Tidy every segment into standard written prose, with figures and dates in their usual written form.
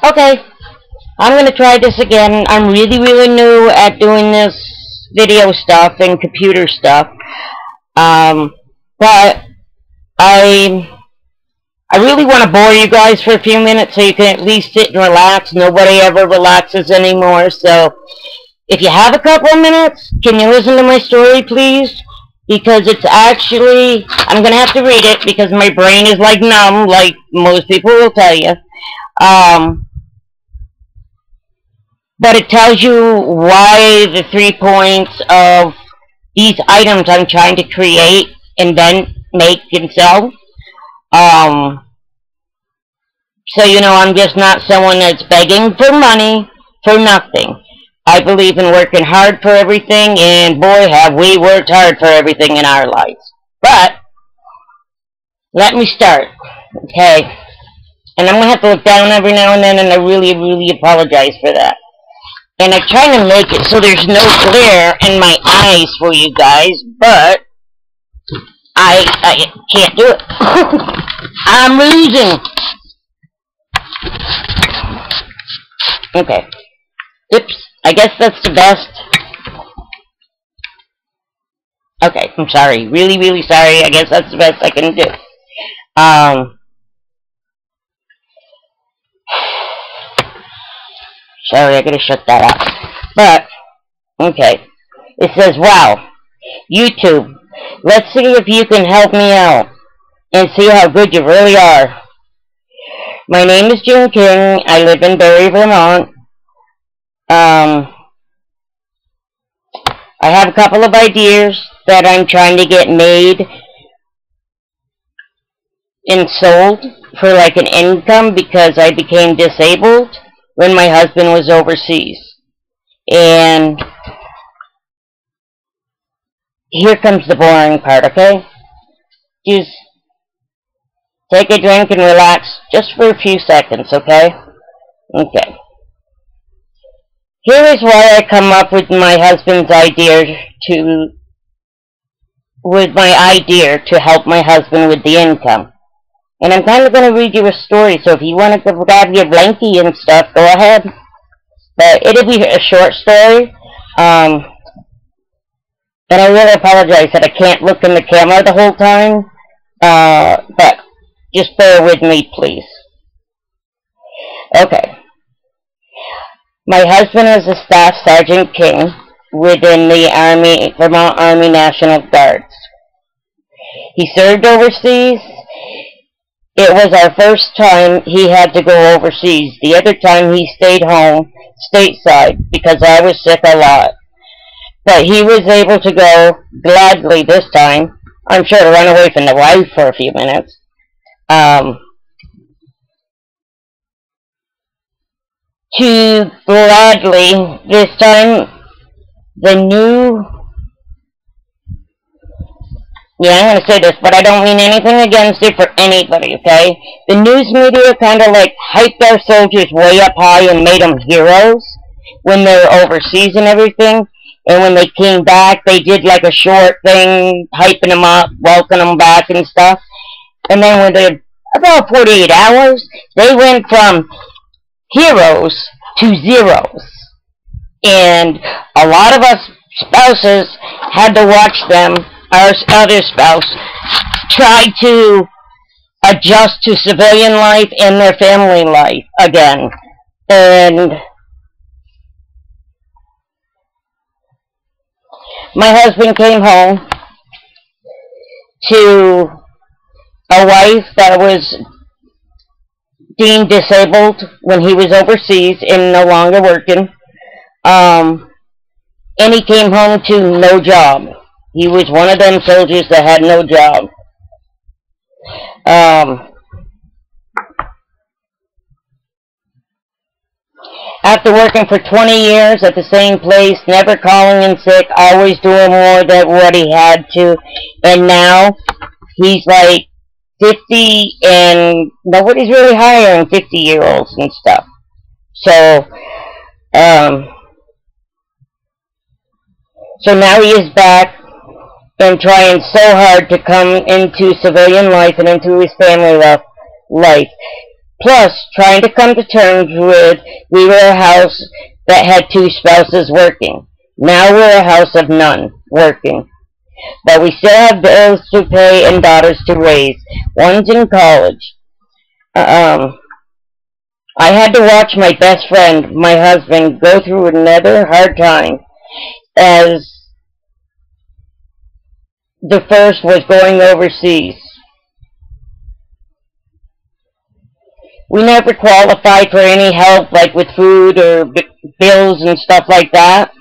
Okay, I'm going to try this again. I'm really new at doing this video stuff and computer stuff. But I really want to bore you guys for a few minutes so you can at least sit and relax. Nobody ever relaxes anymore. So if you have a couple of minutes, can you listen to my story, please? Because it's actually, I'm going to have to read it because my brain is like numb, like most people will tell you. But it tells you why the 3 points of these items I'm trying to create, invent, make, and sell. So you know I'm just not someone that's begging for money for nothing. I believe in working hard for everything, and boy, have we worked hard for everything in our lives. But, let me start, okay? And I'm going to have to look down every now and then, and I really apologize for that. And I try to make it so there's no glare in my eyes for you guys, but I can't do it. I'm losing. Okay. Oops. I guess that's the best. Okay, I'm sorry. Really sorry. I guess that's the best I can do. Sorry, I gotta shut that up. But, okay. It says, wow, YouTube, let's see if you can help me out and see how good you really are. My name is June King. I live in Barre, Vermont. I have a couple of ideas that I'm trying to get made and sold for like an income because I became disabled when my husband was overseas. And here comes the boring part, okay? Just take a drink and relax just for a few seconds, okay? Okay. Here is why I come up with my husband's idea to help my husband with the income. And I'm kind of going to read you a story, so if you want to grab your blankie and stuff, go ahead. But it'll be a short story. And I really apologize that I can't look in the camera the whole time. But just bear with me, please. Okay. My husband is a Staff Sergeant King within the Army, Vermont Army National Guards. He served overseas. It was our first time he had to go overseas. The other time he stayed home, stateside, because I was sick a lot. But he was able to go gladly this time. I'm sure to run away from the wife for a few minutes. To gladly, this time, I'm going to say this, but I don't mean anything against it for anybody, okay? The news media kind of like hyped our soldiers way up high and made them heroes when they were overseas and everything. And when they came back, they did like a short thing, hyping them up, welcoming them back and stuff. And then within about 48 hours, they went from heroes to zeros. And a lot of us spouses had to watch them, our other spouse, try to adjust to civilian life and their family life again. And my husband came home to a wife that was deemed disabled when he was overseas and no longer working. And he came home to no job. He was one of them soldiers that had no job. After working for 20 years at the same place, never calling in sick, always doing more than what he had to, and now he's like 50 and nobody's really hiring 50-year-olds and stuff. So now he is back and trying so hard to come into civilian life and into his family life. Plus, trying to come to terms with we were a house that had two spouses working. Now we're a house of none working. But we still have bills to pay and daughters to raise. One's in college. I had to watch my best friend, my husband, go through another hard time, as the first was going overseas. We never qualified for any help, like with food or bills and stuff like that.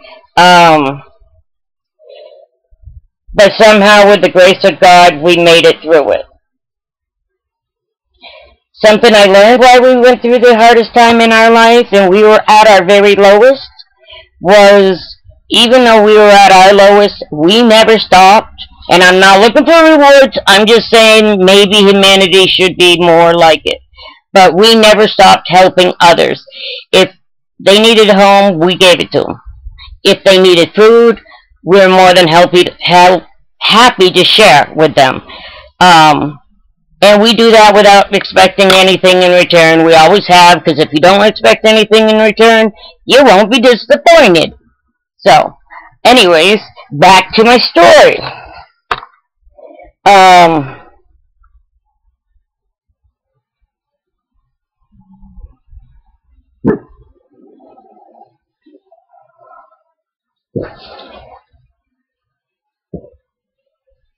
But somehow, with the grace of God, we made it through it. Something I learned while we went through the hardest time in our life, and we were at our very lowest, was even though we were at our lowest, we never stopped. And I'm not looking for rewards. I'm just saying maybe humanity should be more like it. But we never stopped helping others. If they needed a home, we gave it to them. If they needed food, we were more than happy to share with them. And we do that without expecting anything in return. We always have, because if you don't expect anything in return, you won't be disappointed. So, anyways, back to my story.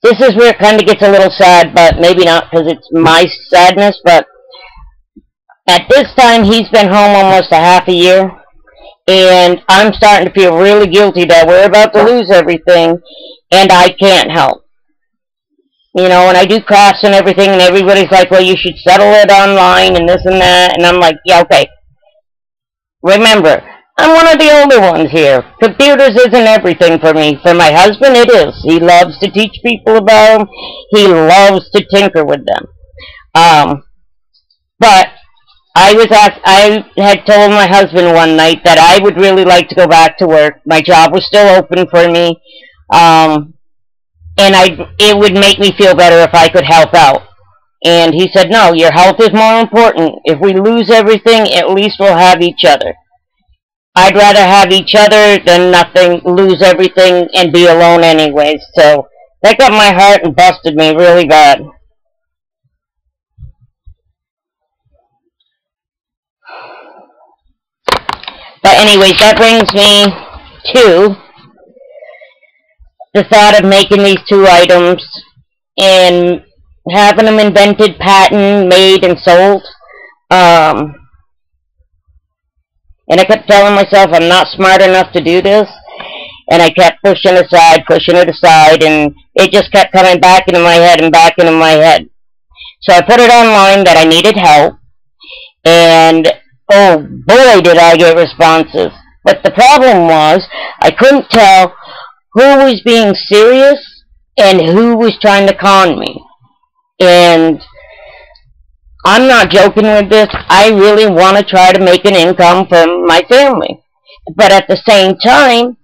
This is where it kind of gets a little sad, but maybe not because it's my sadness, but at this time he's been home almost a half a year, and I'm starting to feel really guilty that we're about to lose everything, and I can't help. You know, and I do crafts and everything, and everybody's like, well, you should settle it online and this and that, and I'm like, yeah, okay. Remember, I'm one of the older ones here. Computers isn't everything for me. For my husband, it is. He loves to teach people about them. He loves to tinker with them. But I had told my husband one night that I would really like to go back to work. My job was still open for me. And it would make me feel better if I could help out. And he said, no, your health is more important. If we lose everything, at least we'll have each other. I'd rather have each other than nothing, lose everything, and be alone anyways. So that got my heart and busted me really bad. But anyways, that brings me to the thought of making these two items and having them invented, patented, made, and sold. And I kept telling myself I'm not smart enough to do this. And I kept pushing it aside, and it just kept coming back into my head and back into my head. So I put it online that I needed help. And, oh boy, did I get responses. But the problem was, I couldn't tell who was being serious and who was trying to con me. And I'm not joking with this. I really want to try to make an income for my family. But at the same time,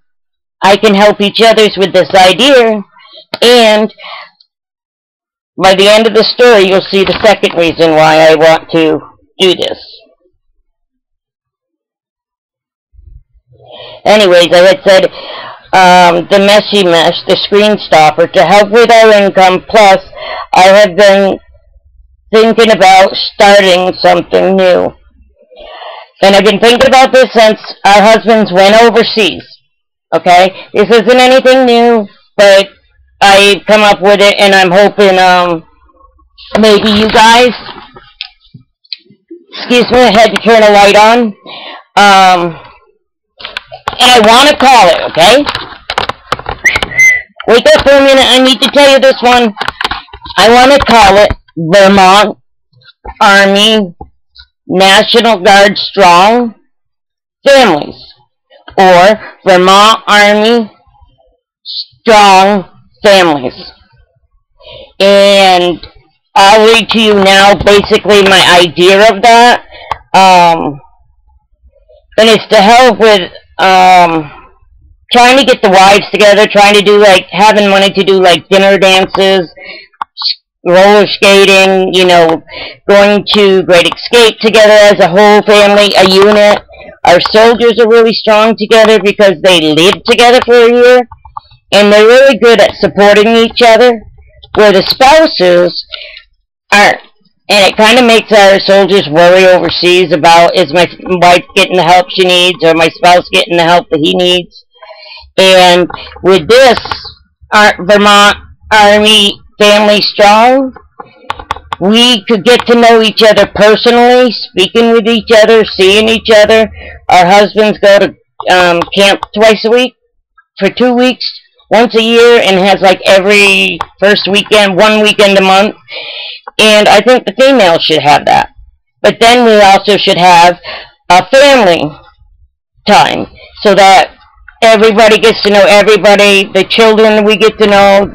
I can help each other with this idea. And by the end of the story, you'll see the second reason why I want to do this. Anyways, I had said the Messy Mesh, the screen stopper, to help with our income. Plus, I have been thinking about starting something new. And I've been thinking about this since our husbands went overseas. Okay? This isn't anything new, but I come up with it, and I'm hoping maybe you guys, excuse me, I had to turn a light on. And I want to call it, okay? Wait up for a minute, I need to tell you this one. I want to call it Vermont Army National Guard Strong Families, or Vermont Army Strong Families. And I'll read to you now basically my idea of that. And it's to help with trying to get the wives together, trying to do having money to do dinner dances, roller skating, you know, going to Great Escape together as a whole family, a unit. Our soldiers are really strong together because they lived together for a year, and they're really good at supporting each other, where the spouses aren't. And it kind of makes our soldiers worry overseas about, is my wife getting the help she needs, or my spouse getting the help that he needs. And with this Vermont Army Family Strong, we could get to know each other personally, speaking with each other, seeing each other. Our husbands go to camp twice a week for 2 weeks, once a year, and has like every first weekend, 1 weekend a month. And I think the females should have that. But then we also should have a family time, so that everybody gets to know everybody. The children we get to know,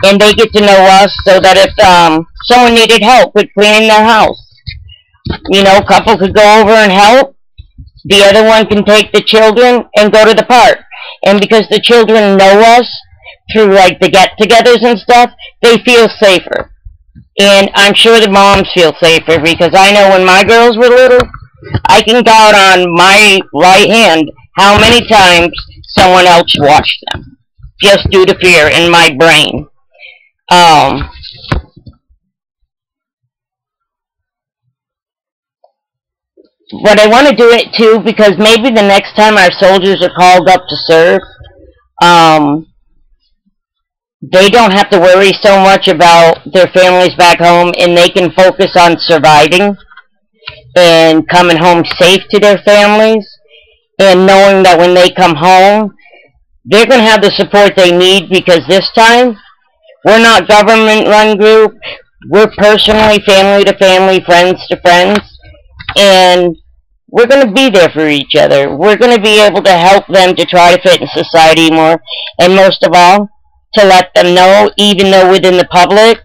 and they get to know us, so that if someone needed help with cleaning their house, you know, a couple could go over and help. The other one can take the children and go to the park. And because the children know us through like the get-togethers and stuff, they feel safer. And I'm sure the moms feel safer, because I know when my girls were little, I can count on my right hand how many times someone else watched them, just due to fear in my brain. But I want to do it too, because maybe the next time our soldiers are called up to serve, they don't have to worry so much about their families back home, and they can focus on surviving and coming home safe to their families, and knowing that when they come home, they're going to have the support they need, because this time, we're not government-run group. We're personally family to family, friends to friends, and we're going to be there for each other. We're going to be able to help them to try to fit in society more, and most of all, to let them know, even though within the public,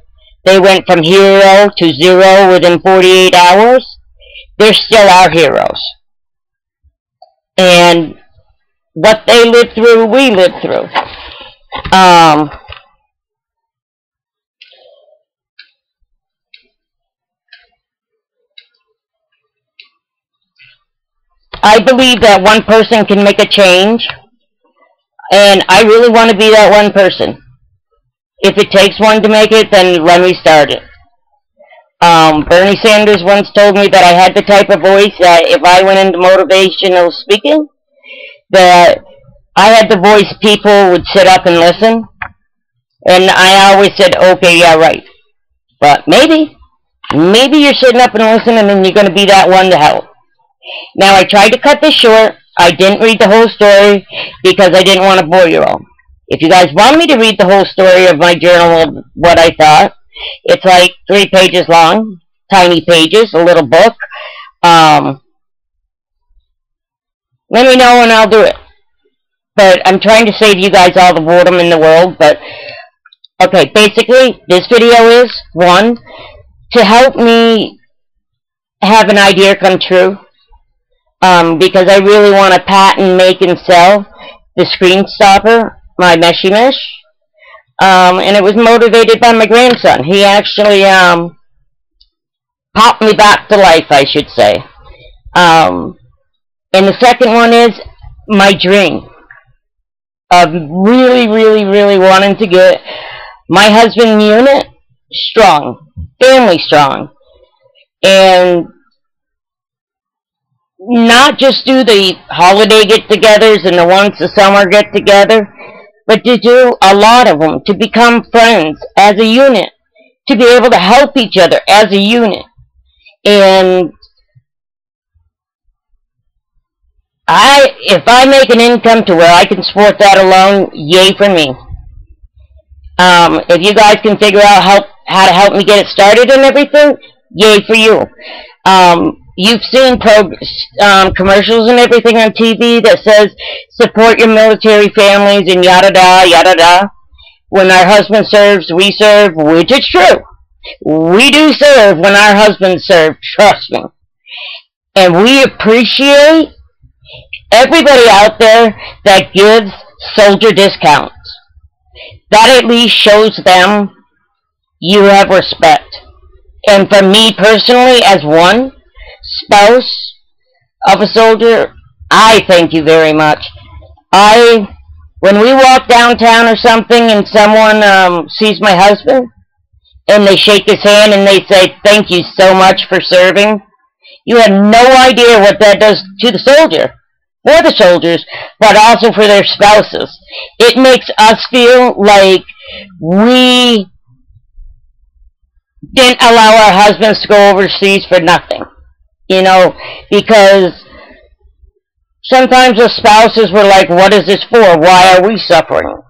they went from hero to zero within 48 hours, they're still our heroes. And what they lived through, we lived through. I believe that one person can make a change, and I really want to be that one person. If it takes one to make it, then let me start it. Bernie Sanders once told me that I had the type of voice that if I went into motivational speaking, that I had the voice people would sit up and listen. And I always said, okay, yeah, right. But maybe you're sitting up and listening, and you're going to be that one to help. Now, I tried to cut this short. I didn't read the whole story because I didn't want to bore you all. If you guys want me to read the whole story of my journal of what I thought, it's like 3 pages long, tiny pages, a little book. Let me know and I'll do it. But I'm trying to save you guys all the boredom in the world. But, okay, basically, this video is, 1, to help me have an idea come true. Because I really want to patent, make, and sell the Screen Stopper, my Meshy Mesh. And it was motivated by my grandson. He actually popped me back to life, I should say. And the second one is my dream of really, really, really wanting to get my husband unit strong, family strong, and not just do the holiday get-togethers and the once a summer get-together, but to do a lot of them, to become friends as a unit, to be able to help each other as a unit. And if I make an income to where I can support that alone, yay for me. If you guys can figure out how to help me get it started and everything, yay for you. You've seen commercials and everything on TV that says, support your military families and yada-da, yada-da. When our husband serves, we serve, which is true. We do serve when our husbands serve, trust me. And we appreciate everybody out there that gives soldier discounts. That at least shows them you have respect. And for me personally, as one spouse of a soldier, I thank you very much. When we walk downtown or something and someone sees my husband and they shake his hand and they say, thank you so much for serving, you have no idea what that does to the soldier, for the soldiers, but also for their spouses. It makes us feel like we didn't allow our husbands to go overseas for nothing, because sometimes the spouses were like, what is this for? Why are we suffering?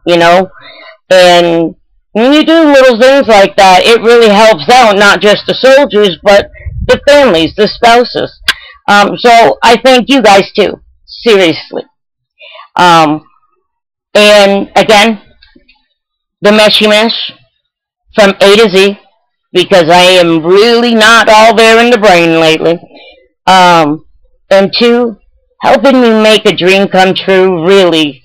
And when you do little things like that, it really helps out not just the soldiers, but the families, the spouses. So I thank you guys too, seriously. And again, the Meshy Mesh from A to Z, because I am really not all there in the brain lately. And two, helping me make a dream come true, really,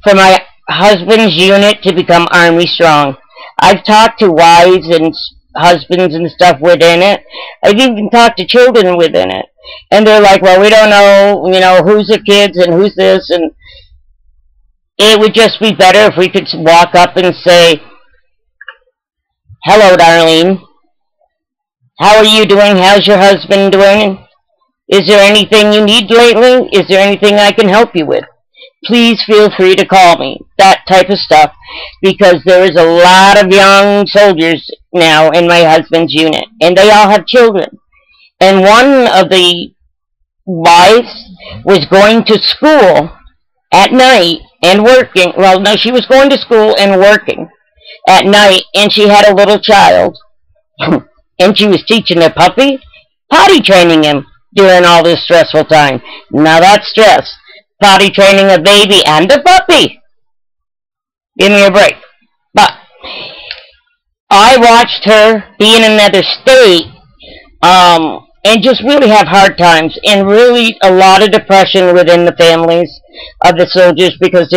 for my husband's unit to become Army Strong. I've talked to wives and husbands and stuff within it. I've even talked to children within it. And they're like, well, we don't know, who's the kids and who's this. And it would just be better if we could walk up and say, hello, Darlene. How are you doing? How's your husband doing? Is there anything you need lately? Is there anything I can help you with? Please feel free to call me. That type of stuff. Because there is a lot of young soldiers now in my husband's unit. And they all have children. And one of the wives was going to school at night and working. Well, no, she was going to school and working at night. And she had a little child. And she was teaching the puppy, potty training him during all this stressful time. Now that's stress. Potty training a baby and a puppy. Give me a break. But I watched her be in another state and just really have hard times and really a lot of depression within the families of the soldiers because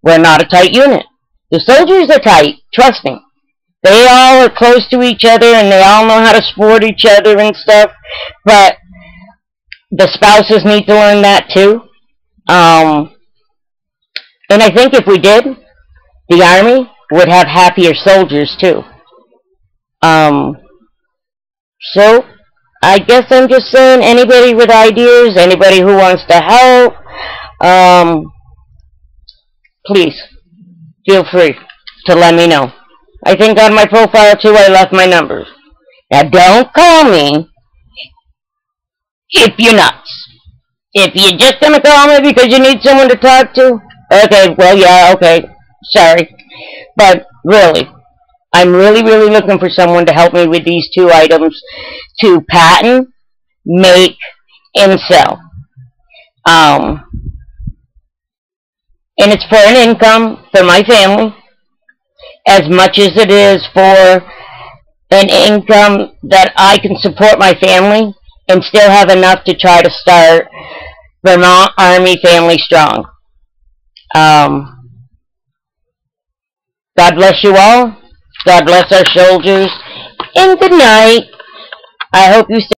we're not a tight unit. The soldiers are tight, trust me. They all are close to each other and they all know how to support each other and stuff, but the spouses need to learn that too. And I think if we did, the Army would have happier soldiers too. So, I guess I'm just saying, anybody with ideas, anybody who wants to help, please, feel free to let me know. I think on my profile too I left my numbers. Now don't call me if you're nuts. If you're just gonna call me because you need someone to talk to, okay, well yeah, okay, sorry. But really, I'm really looking for someone to help me with these two items to patent, make, and sell. And it's for an income for my family, as much as it is for an income that I can support my family and still have enough to try to start Vermont Army Family Strong. God bless you all. God bless our soldiers. And good night. I hope you stay